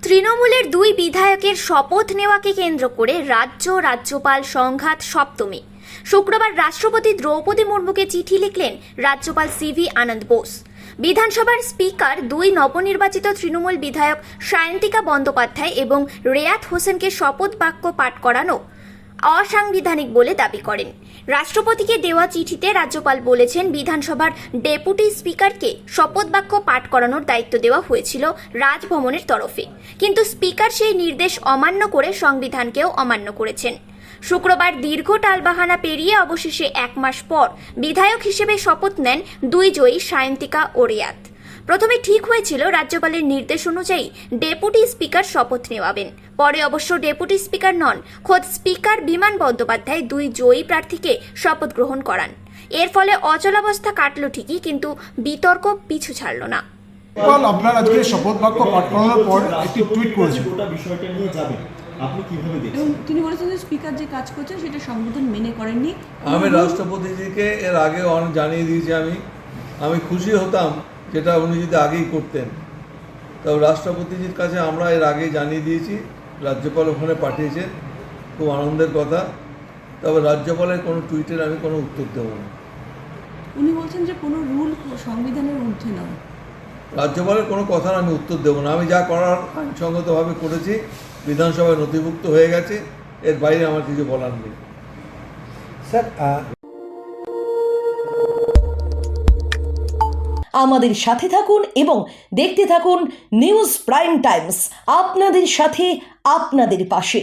তৃণমূলের দুই বিধায়কের শপথ নেওয়াকে কেন্দ্র করে রাজ্যপাল সংঘাত সপ্তমী। শুক্রবার রাষ্ট্রপতি দ্রৌপদী মুর্মুকে চিঠি লিখলেন রাজ্যপাল সিভি আনন্দ বোস। বিধানসভার স্পিকার দুই নবনির্বাচিত তৃণমূল বিধায়ক সায়ন্তিকা বন্দ্যোপাধ্যায় এবং রেয়াত হোসেনকে শপথ বাক্য পাঠ করানো অসাংবিধানিক বলে দাবি করেন। রাষ্ট্রপতিকে দেওয়া চিঠিতে রাজ্যপাল বলেছেন, বিধানসভার ডেপুটি স্পিকারকে শপথ বাক্য পাঠ করানোর দায়িত্ব দেওয়া হয়েছিল রাজভবনের তরফে, কিন্তু স্পিকার সেই নির্দেশ অমান্য করে সংবিধানকেও অমান্য করেছেন। শুক্রবার দীর্ঘ টালবাহানা পেরিয়ে অবশেষে 1 মাস পর বিধায়ক হিসেবে শপথ নেন দুই জয়ী সায়ন্তিকা ও রেয়াত। প্রথমে ঠিক হয়েছিল রাজ্যপালের নির্দেশ অনুযায়ী ডেপুটি স্পিকার শপথ নেওয়াবেন, পরে অবশ্য ডেপুটি স্পিকার নন, খোদ স্পিকার বিমান বন্দ্যোপাধ্যায় দুই জয়ী প্রার্থীকে শপথ গ্রহণ করান। এর ফলে অচলাবস্থা কাটল ঠিকই, কিন্তু বিতর্ক পিছু ছাড়ল না। আপনার আজকে শপথ বাক্য পাঠ করানোর পর একটি টুইট করেছেন, গোটা বিষয়টা নিয়ে যাবেন, আপনি কিভাবে দেখছেন? তিনি বলেছেন যে স্পিকার যে কাজ করছেন সেটা সংবিধান মেনে করেননি। আমি রাষ্ট্রপতিজিকে এর আগে জানিয়ে দিয়েছি। আমি খুশি হতাম যেটা উনি যদি আগেই করতেন। তবে রাষ্ট্রপতিজির কাছে আমরা এর আগেই জানিয়ে দিয়েছি, রাজ্যপাল ওখানে পাঠিয়েছেন, খুব আনন্দের কথা। তবে রাজ্যপালের কোনো টুইটের আমি কোনো উত্তর দেব না। উনি বলছেন যে কোনো রুল সংবিধানের ঊর্ধ্বে নয়। রাজ্যপালের কোনো কথার আমি উত্তর দেব না। আমি যা করার আইনসঙ্গতভাবে করেছি, বিধানসভায় নথিভুক্ত হয়ে গেছে, এর বাইরে আমার কিছু বলার নেই। স্যার আমাদের সাথে থাকুন এবং দেখতে থাকুন নিউজ প্রাইম টাইমস, আপনাদের সাথে আপনাদের পাশে।